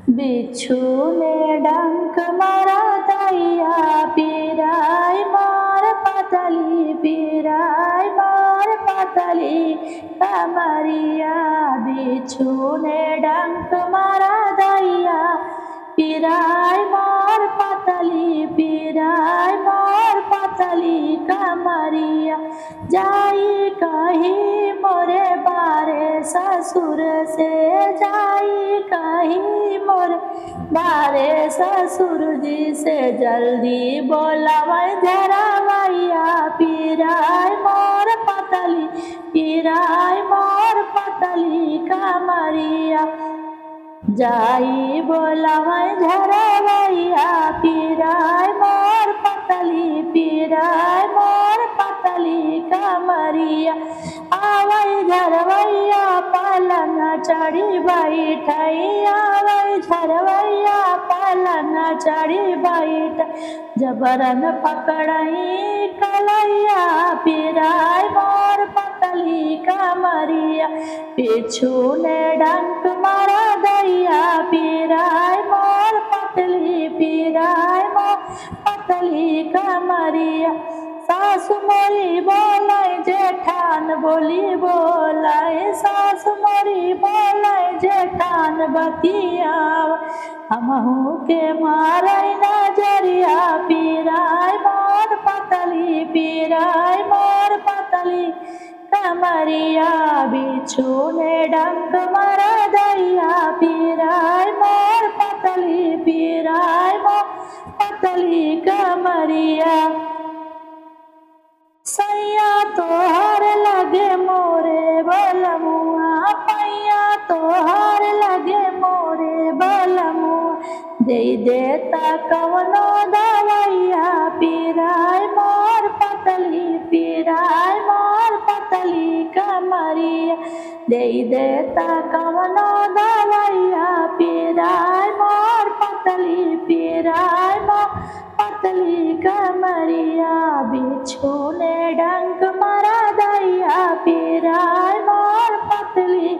बिच्छू ने डंक मारा दैया पीराई मार पतली पीराई मार पतली कमरिया। बिच्छू ने डंक मारा दैया पीराई मार पतली पीराई मार पतली कमरिया। जाई कहीं मोरे बारे ससुर से जाई कहीं मोरे बारे ससुर जी से जल्दी बोलावे धरवैया पीराई मोर पतली पीराई मोर पतली कमरिया। जाई बोलावे धरवैया पीराई मोर पतली पीराई मोर पतली कमरिया। आवै धरवैया पलंग चढ़ी बैठई आवै धरवैया पलंग चढ़ी बैठ जबरन पकड़ई कलैया पीराई मोर पतली कमरिया। बिच्छू ने डंक मारा दैया पीराई मोर पतली पीराई मोर पतली कमरिया। सासु मोरी बोले जेठान बोली बोले सासु मोरी बोले जेठान बतियाव हमहू के मारे नजरिया पीराई मोर पतली पीराई मोर पतली कमरिया। बिच्छू ने डंक मारा दैया पीराई मोर पतली पीराई मोर पतली कमरिया। सैया तोहर लगे मोरे बलमुआ पैया तोहर लगे मोरे बलमुआ दे देता कवनो दवैया पीराई मोर पतली पीराई मोर पतली कमरिया। दे देता कवनो दवैया पीराई मोर पतली पीराई मोर पतली कमरिया। बिच्छू ने डंक मारा दैया पीराई मोर पतली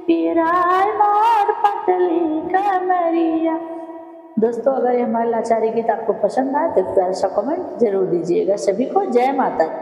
पीराई मोर पतली कमरिया। दोस्तों, अगर ये हमारी लाचारी गीत आपको पसंद आए तो एक प्यारा सा कमेंट जरूर दीजिएगा। सभी को जय माता दी।